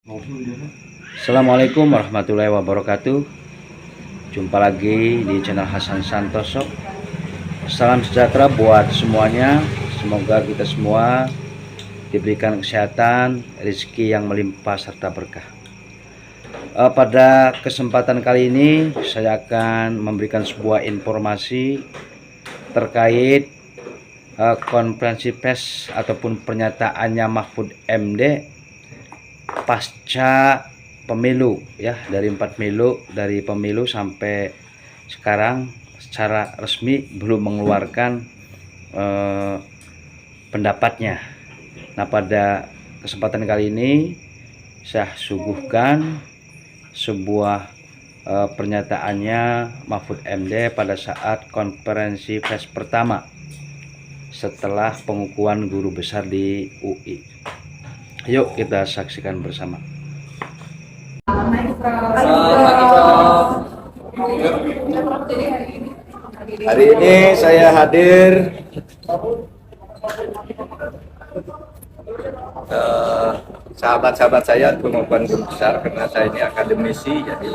Assalamualaikum warahmatullahi wabarakatuh. Jumpa lagi di channel Hasan Santoso. Salam sejahtera buat semuanya. Semoga kita semua diberikan kesehatan, rezeki yang melimpah serta berkah. Pada kesempatan kali ini saya akan memberikan sebuah informasi terkait konferensi pers ataupun pernyataannya Mahfud MD pasca pemilu, ya, dari 4 Mei, dari pemilu sampai sekarang secara resmi belum mengeluarkan pendapatnya. Nah, pada kesempatan kali ini saya suguhkan sebuah pernyataannya Mahfud MD pada saat konferensi pers pertama setelah pengukuhan guru besar di UI. Yuk kita saksikan bersama. Hari ini saya hadir sahabat-sahabat saya pengukuhan guru besar karena saya ini akademisi, jadi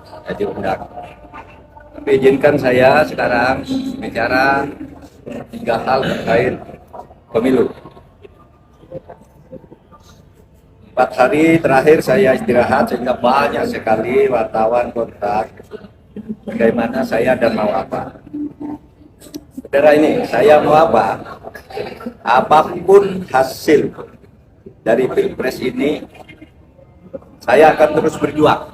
saya diundang. Tapi izinkan saya sekarang bicara 3 hal terkait pemilu. 4 hari terakhir saya istirahat sehingga banyak sekali wartawan kontak bagaimana saya dan mau apa. Saudara, ini saya mau apa? Apapun hasil dari Pilpres ini, saya akan terus berjuang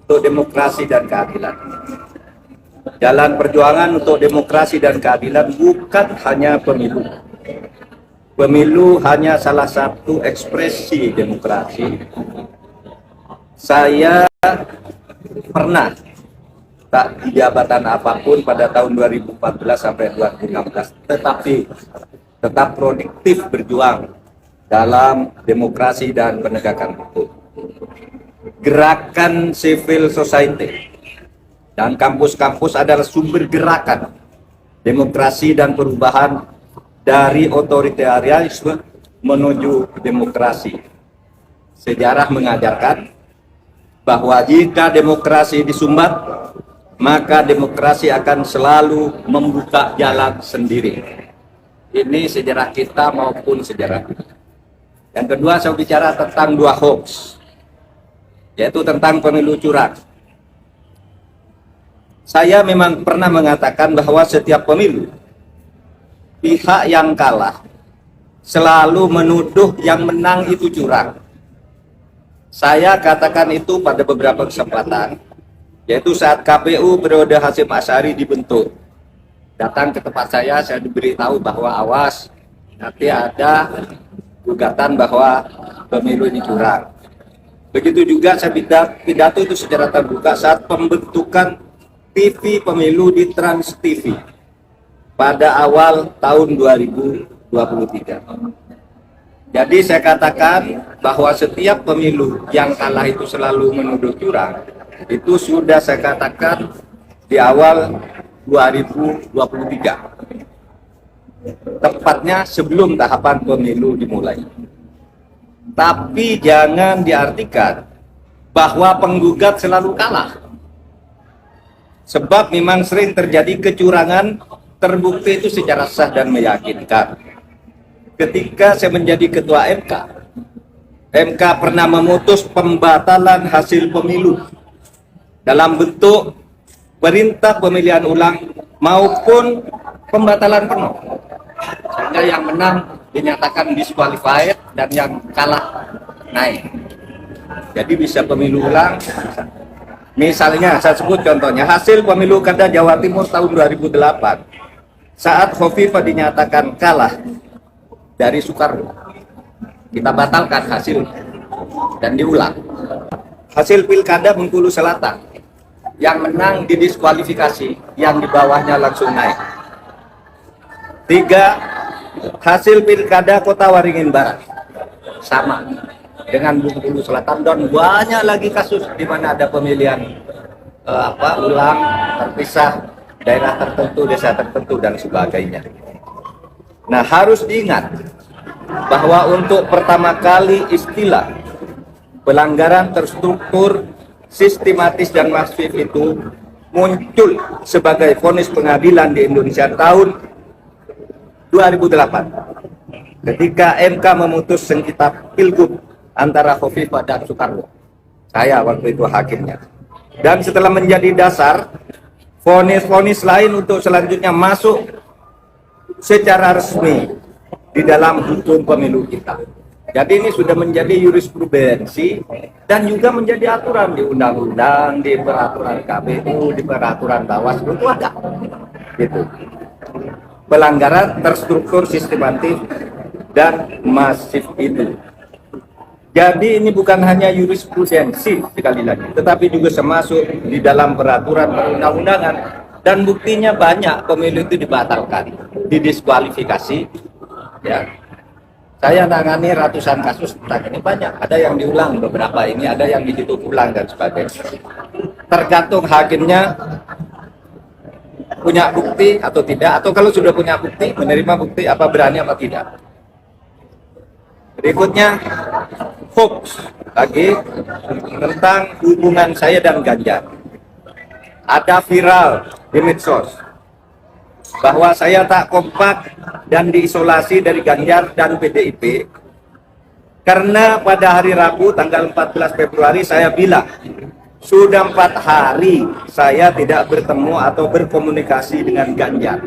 untuk demokrasi dan keadilan. Jalan perjuangan untuk demokrasi dan keadilan bukan hanya pemilu. Pemilu hanya salah satu ekspresi demokrasi. Saya pernah tak di jabatan apapun pada tahun 2014 sampai 2016, tetapi tetap produktif berjuang dalam demokrasi dan penegakan hukum. Gerakan civil society dan kampus-kampus adalah sumber gerakan demokrasi dan perubahan dari otoritarianisme menuju demokrasi. Sejarah mengajarkan bahwa jika demokrasi disumbat, maka demokrasi akan selalu membuka jalan sendiri. Ini sejarah kita maupun sejarah kita. Yang kedua, saya bicara tentang 2 hoax, yaitu tentang pemilu curang. Saya memang pernah mengatakan bahwa setiap pemilu pihak yang kalah selalu menuduh yang menang itu curang. Saya katakan itu pada beberapa kesempatan, yaitu saat KPU periode Hasyim Asyari dibentuk. Datang ke tempat saya diberitahu bahwa awas, nanti ada gugatan bahwa pemilu ini curang. Begitu juga saya pidato itu secara terbuka saat pembentukan TV pemilu di Trans TV pada awal tahun 2023. Jadi saya katakan bahwa setiap pemilu yang kalah itu selalu menuduh curang. Itu sudah saya katakan di awal 2023. Tepatnya sebelum tahapan pemilu dimulai. Tapi jangan diartikan bahwa penggugat selalu kalah. Sebab memang sering terjadi kecurangan, terbukti itu secara sah dan meyakinkan. Ketika saya menjadi ketua MK pernah memutus pembatalan hasil pemilu dalam bentuk perintah pemilihan ulang maupun pembatalan penuh, sehingga yang menang dinyatakan disqualified dan yang kalah naik. Jadi bisa pemilu ulang. Misalnya saya sebut contohnya hasil pemilu kada Jawa Timur tahun 2008 saat Khofifah dinyatakan kalah dari Soekarno, kita batalkan hasil dan diulang. Hasil pilkada Bengkulu Selatan, yang menang didiskualifikasi, yang di bawahnya langsung naik. 3, hasil pilkada Kota Waringin Barat sama dengan Bengkulu Selatan, dan banyak lagi kasus di mana ada pemilihan ulang, terpisah, daerah tertentu, desa tertentu, dan sebagainya. Nah, harus diingat bahwa untuk pertama kali istilah pelanggaran terstruktur, sistematis dan masif itu muncul sebagai vonis pengadilan di Indonesia tahun 2008 ketika MK memutus sengketa Pilgub antara Khofifah dan Soekarno. Saya waktu itu hakimnya. Dan setelah menjadi dasar, vonis-vonis lain untuk selanjutnya masuk secara resmi di dalam hukum pemilu kita. Jadi ini sudah menjadi jurisprudensi dan juga menjadi aturan di undang-undang, di peraturan KPU, di peraturan Bawaslu itu ada. Gitu. Pelanggaran terstruktur, sistematis dan masif itu. Jadi ini bukan hanya jurisprudensi sekali lagi, tetapi juga termasuk di dalam peraturan perundang-undangan, dan buktinya banyak pemilu itu dibatalkan, didiskualifikasi. Ya, saya nangani ratusan kasus tentang ini, banyak. Ada yang diulang beberapa ini, ada yang dihitung ulang dan sebagainya. Tergantung hakimnya punya bukti atau tidak, atau kalau sudah punya bukti, menerima bukti apa berani apa tidak. Berikutnya hoax lagi tentang hubungan saya dan Ganjar. Ada viral di medsos bahwa saya tak kompak dan diisolasi dari Ganjar dan PDIP karena pada hari Rabu tanggal 14 Februari saya bilang sudah 4 hari saya tidak bertemu atau berkomunikasi dengan Ganjar.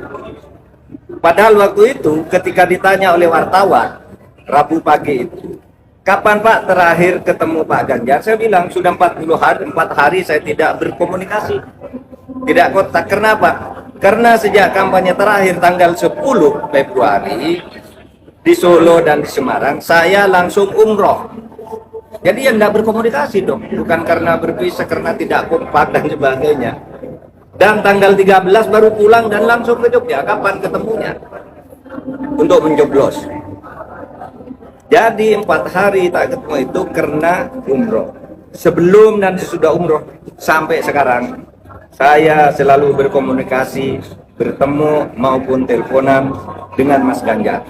Padahal waktu itu ketika ditanya oleh wartawan Rabu pagi itu, kapan Pak terakhir ketemu Pak Ganjar? Saya bilang sudah 4 hari saya tidak berkomunikasi, tidak kontak. Kenapa? Karena sejak kampanye terakhir tanggal 10 Februari di Solo dan di Semarang, saya langsung umroh. Jadi ya tidak berkomunikasi dong, bukan karena berpisah, karena tidak kompak dan sebagainya. Dan tanggal 13 baru pulang dan langsung ke Jogja. Kapan ketemunya? Untuk mencoblos. Jadi 4 hari tak ketemu itu karena umroh. Sebelum dan sesudah umroh sampai sekarang saya selalu berkomunikasi, bertemu maupun teleponan dengan Mas Ganjar.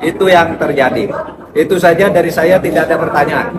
Itu yang terjadi. Itu saja dari saya, tidak ada pertanyaan.